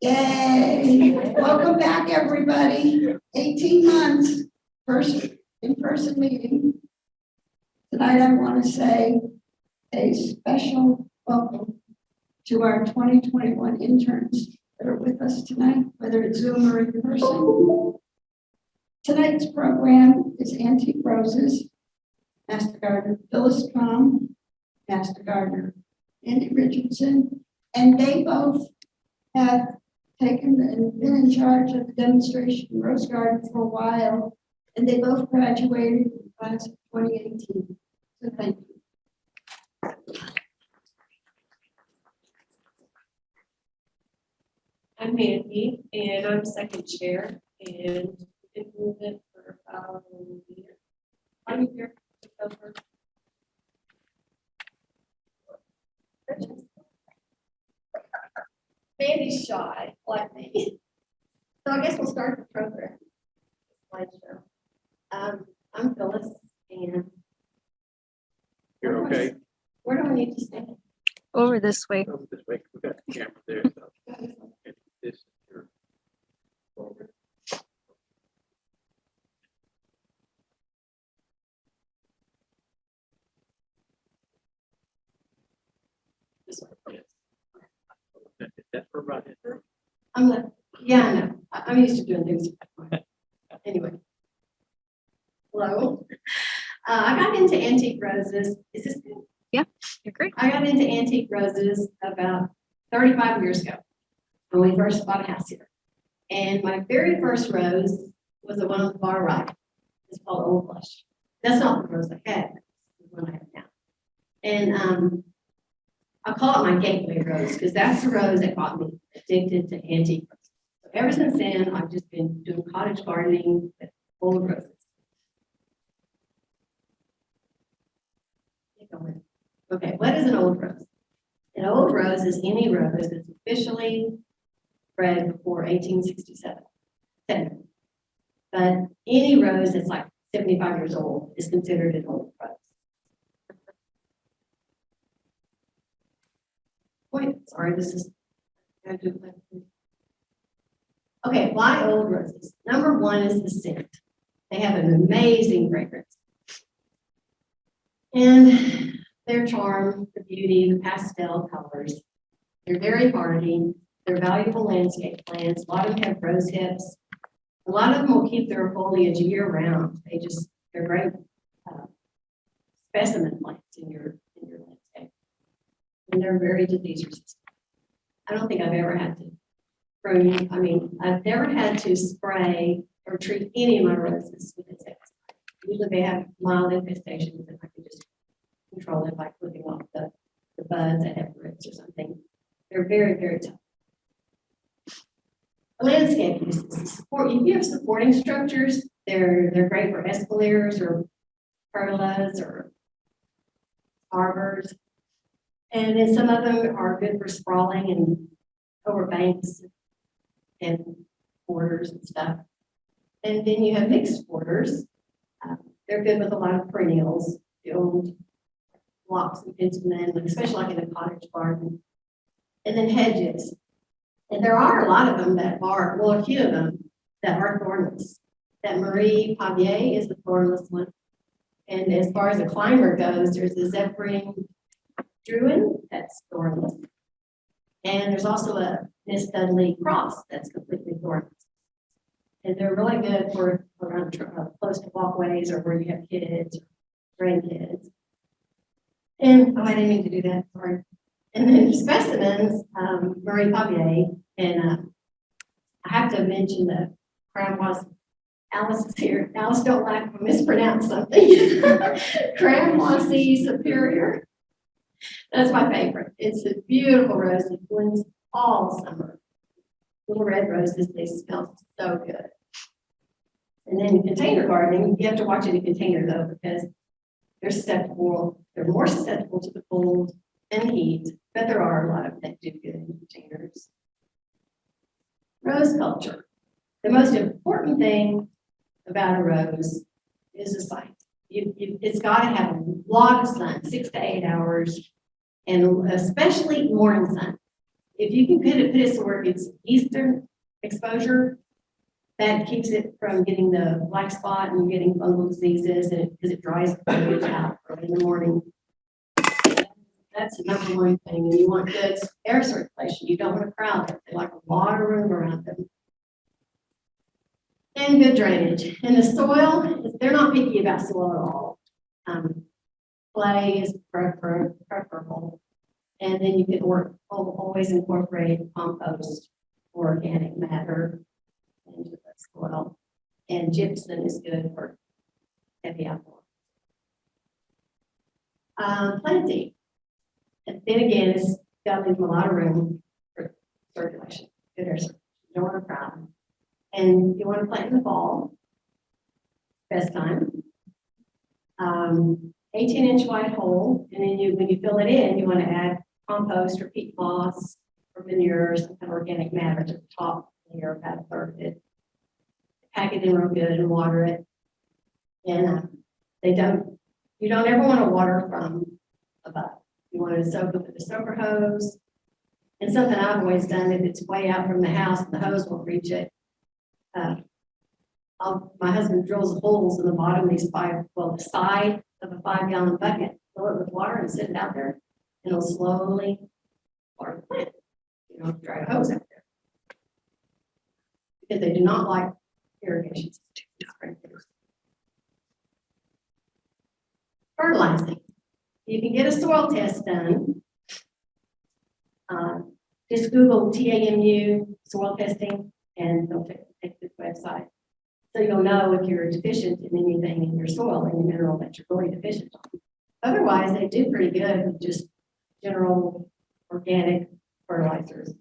Yay! Welcome back, everybody. 18 months, first in-person meeting. Tonight, I want to say a special welcome to our 2021 interns that are with us tonight, whether it's Zoom or in person. Tonight's program is Antique Roses, Master Gardener Phyllis Kamm, Master Gardener Mandy Richardson, and they both have taken and been in charge of the demonstration rose garden for a while, and they both graduated in the class of 2018. So thank you. I'm Mandy, and I'm second chair, and we've been doing it for about a year. I'm here to cover. Mandy's shy, like me. So I guess we'll start the program. Slideshow. I'm Phyllis, and You're okay? where do I need to stand? Over this way. Over this way. We got the camera there. So. This is your forward. This one. That's for right here. Yeah, I know. I'm used to doing things. Anyway. Hello. I got into antique roses. Is this good? Yeah, you're great. I got into antique roses about 35 years ago when we first bought a house here. And my very first rose was the one on the far right. It's called Old Blush. That's not the rose I had. It's the one I have now. And I call it my gateway rose because that's the rose that got me addicted to antique roses. So ever since then, I've just been doing cottage gardening with old roses. Keep going. Okay, what is an old rose? An old rose is any rose that's officially bred before 1867. But any rose that's like 75 years old is considered an old rose. Wait, sorry, this is. Okay, why old roses? Number one is the scent. They have an amazing fragrance. And their charm, the beauty, the pastel colors. They're very hardy. They're valuable landscape plants. A lot of them have rose hips. A lot of them will keep their foliage year round. They're great specimen plants in your landscape. And they're very disease resistant. I don't think I've ever had to prune. I mean, I've never had to spray or treat any of my roses with insecticides. Usually they have mild infestations and I can just control it by clipping off the buds that have roots or something. They're very, very tough. The landscape uses support. If you have supporting structures, they're great for espaliers or pergolas or arbors. And then some of them are good for sprawling and over banks and borders and stuff. And then you have mixed borders. They're good with a lot of perennials, the old blocks and pentamenn, especially like in a cottage garden. And then hedges. And there are a lot of them that are, well, a few of them that are thornless. That Marie Pavier is the thornless one. And as far as a climber goes, there's the Zephyrine Druin that's thornless. And there's also a Miss Dudley Cross that's completely thornless. And they're really good for around close to walkways or where you have kids or grandkids. And oh, I didn't mean to do that, sorry. And then specimens, Marie Pavier, and I have to mention that Cramoisi. Alice is here. Alice, don't laugh if I mispronounce something. Cramoisi Superior. That's my favorite. It's a beautiful rose. It blooms all summer. Little red roses, they smell so good. And then container gardening, you have to watch it in container though, because they're susceptible. They're more susceptible to the cold and heat, but there are a lot of them that do good in containers. Rose culture. The most important thing about a rose is the site. It's got to have a lot of sun, 6 to 8 hours, and especially morning sun. if you can put it so where it's eastern exposure, that keeps it from getting the black spot and getting fungal diseases, and because it dries the foliage out early in the morning. That's the number one thing, and you want good air circulation. You don't want to crowd it. They like a lot of room around them. And good drainage. And the soil, they're not picky about soil at all. Clay is preferable. And then you can always incorporate compost or organic matter into the soil. And gypsum is good for heavy alcohol. Planting. And then again, it's got to leave a lot of room for circulation. Good air circulation. You don't want to crowd. And you want to plant in the fall. Best time. 18-inch wide hole, and then when you fill it in, you want to add compost or peat moss or manure, some kind of organic matter to the top layer, about a third of it. Pack it in real good and water it. And you don't ever want to water from above. You want to soak it with a soaker hose. And something I've always done, if it's way out from the house and the hose won't reach it, my husband drills holes in the bottom of the side of a 5-gallon bucket, fill it with water and sit it out there, and it'll slowly water the plant. You know, dry a hose out there. Because they do not like irrigation. Fertilizing. You can get a soil test done. Just Google TAMU soil testing, and they'll take this website. So you'll know if you're deficient in anything in your soil, any mineral that you're really deficient on. Otherwise, they do pretty good with just general organic fertilizers.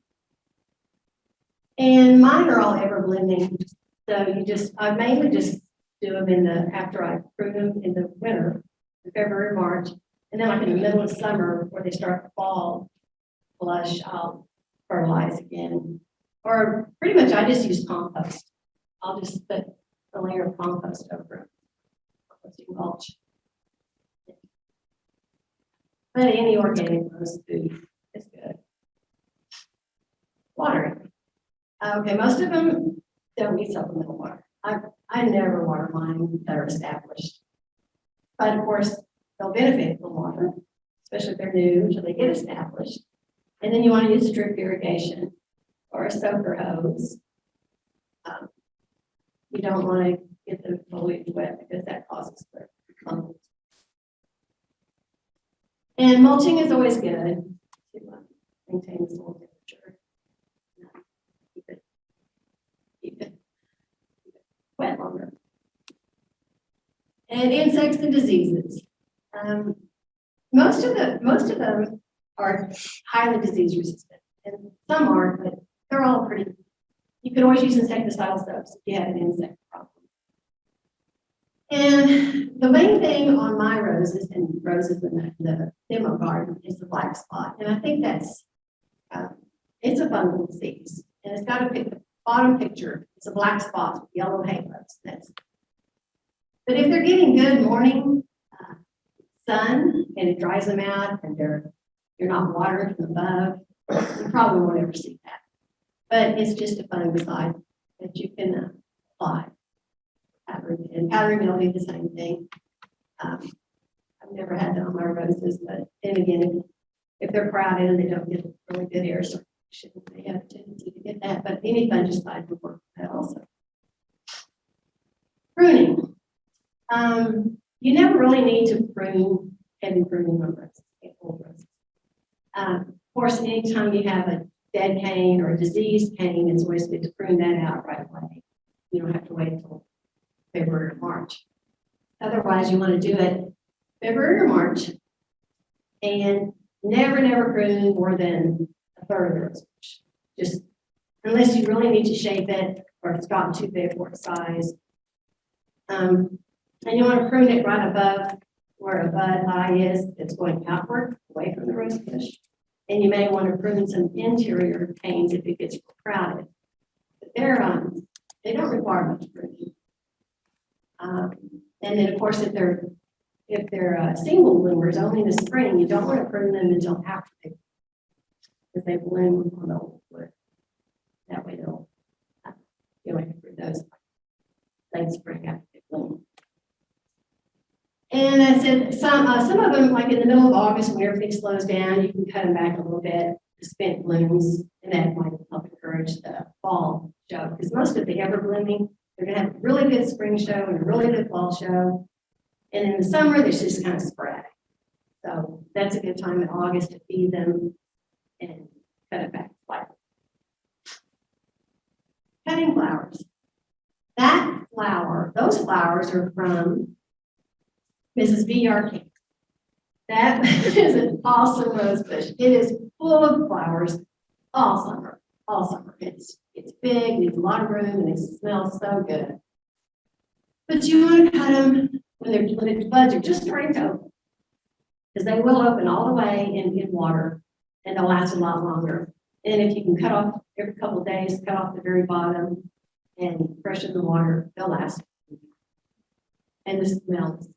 And mine are all ever blending. So I mainly just do them after I prune them in the winter, in February, March, and then like in the middle of summer where they start to fall, flush, I'll fertilize again. Or pretty much I just use compost. I'll just put a layer of compost over it. Composting mulch. But any organic roast food is good. Watering. Okay, most of them don't need supplemental water. I never water mine that are established. But of course, they'll benefit from water, especially if they're new until they get established. And then you want to use drip irrigation or a soaker hose. You don't want to get the foliage wet because that causes the fungus. And mulching is always good to maintain the soil temperature. Keep it wet longer. And insects and diseases. Most of them are highly disease resistant, and some aren't, but they're all pretty. You can always use insecticidal soaps if you have an insect problem. And the main thing on my roses in the demo garden is the black spot, and I think that's it's a fungal disease, and it's got to pick the bottom picture. It's a black spot with yellow halos. But if they're getting good morning sun and it dries them out, and you're not watering from above, you probably won't ever see that. But it's just a fungicide that you can apply. And powdery mildew, the same thing. I've never had that on my roses, but then again, if they're crowded and they don't get really good air circulation, they have a tendency to get that. But any fungicide would work for that also. Pruning. You never really need to prune heavy pruning on roses, old roses. Of course, anytime you have a dead cane or a diseased cane, it's always good to prune that out right away. You don't have to wait until February or March. Otherwise, you want to do it February or March, and never prune more than a third of the rose bush. Just unless you really need to shape it or it's gotten too big for its size. And you want to prune it right above where a bud eye is that's going outward, away from the rose bush. And you may want to prune some interior canes if it gets crowded. But they don't require much pruning. And then of course, if they're single bloomers only in the spring, you don't want to prune them until after because they bloom on the old wood. That way they'll, like for those late spring after they bloom. And I said, some of them, like in the middle of August, when everything slows down, you can cut them back a little bit to spent blooms, and that might help encourage the fall show. Because most of the ever blooming, they're gonna have a really good spring show and a really good fall show. And in the summer, they're just kind of sporadic. So that's a good time in August to feed them and cut it back slightly. Cutting flowers. Those flowers are from Mrs. V.R. Kamm. That is an awesome rose bush. It is full of flowers all summer, all summer. It's big, needs a lot of room, and it smells so good. But you want to cut them when the buds are just starting to open, because they will open all the way in water, and they'll last a lot longer. And if you can cut off every couple of days, cut off the very bottom and freshen the water, they'll last. And the smells.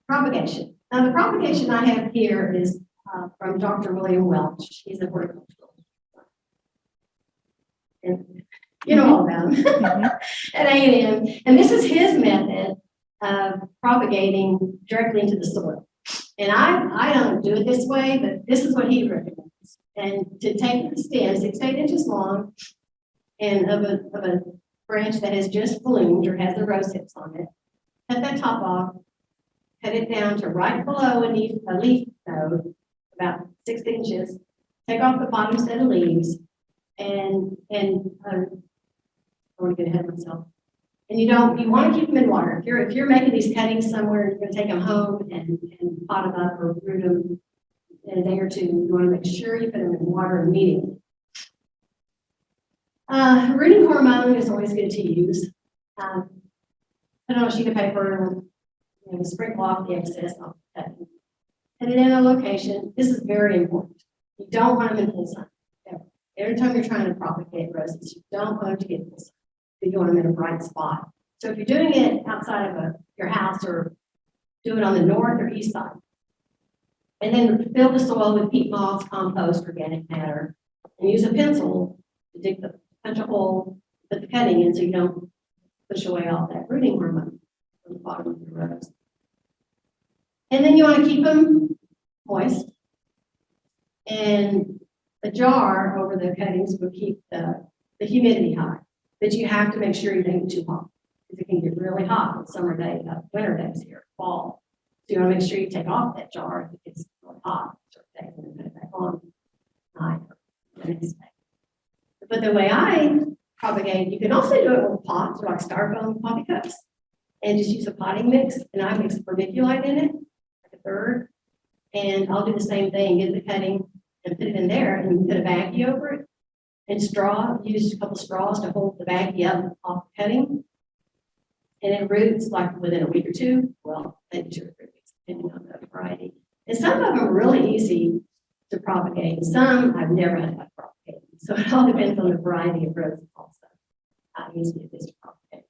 Propagation. Now the propagation I have here is from Dr. William Welch. He's a horticulturalist. And you know all about him at A&M. And this is his method of propagating directly into the soil. And I don't do it this way, but this is what he recommends. And to take the stem, 6 to 8 inches long, and of a branch that has just bloomed or has the rose hips on it, cut that top off, cut it down to right below a leaf node, about 6 inches, take off the bottom set of leaves, and I want to get ahead of myself. And you want to keep them in water. If you're making these cuttings somewhere, you're going to take them home and pot them up or root them in a day or two. You want to make sure you put them in water immediately. Rooting hormone is always good to use. Put it on a sheet of paper and sprinkle off the excess off the cutting. Put it in a location. This is very important. You don't want them in full sun. Every time you're trying to propagate roses, you don't want them to get full sun. You want them in a bright spot. So if you're doing it outside of your house, or do it on the north or east side, and then fill the soil with peat moss, compost, organic matter, and use a pencil to punch a hole, put the cutting in so you don't push away all that rooting hormone from the bottom of your rose. And then you want to keep them moist, and a jar over the cuttings will keep the humidity high. But you have to make sure you don't get too hot, because it can get really hot on summer days, winter days here, fall. So you want to make sure you take off that jar if it gets really hot, and then put it back on the next day. But the way I propagate, you can also do it with pots, or like styrofoam coffee cups, and just use a potting mix, and I mix vermiculite in it, like a third, and I'll do the same thing, get the cutting and put it in there, and you put a baggie over it. And use a couple straws to hold the baggie up off the cutting. And it roots like within a week or two, well, maybe 2 or 3 weeks, depending on the variety. And some of them are really easy to propagate. Some I've never had to propagate. So it all depends on the variety of roses also. How easy it is to propagate.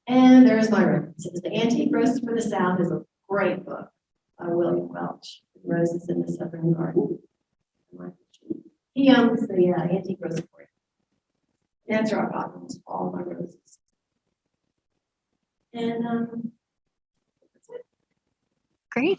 And there's my references. The Antique Roses for the South is a great book by William Welch, Roses in the Southern Garden. He owns the Antique Rose Emporium. That's where I got almost all my roses. And that's it. Great.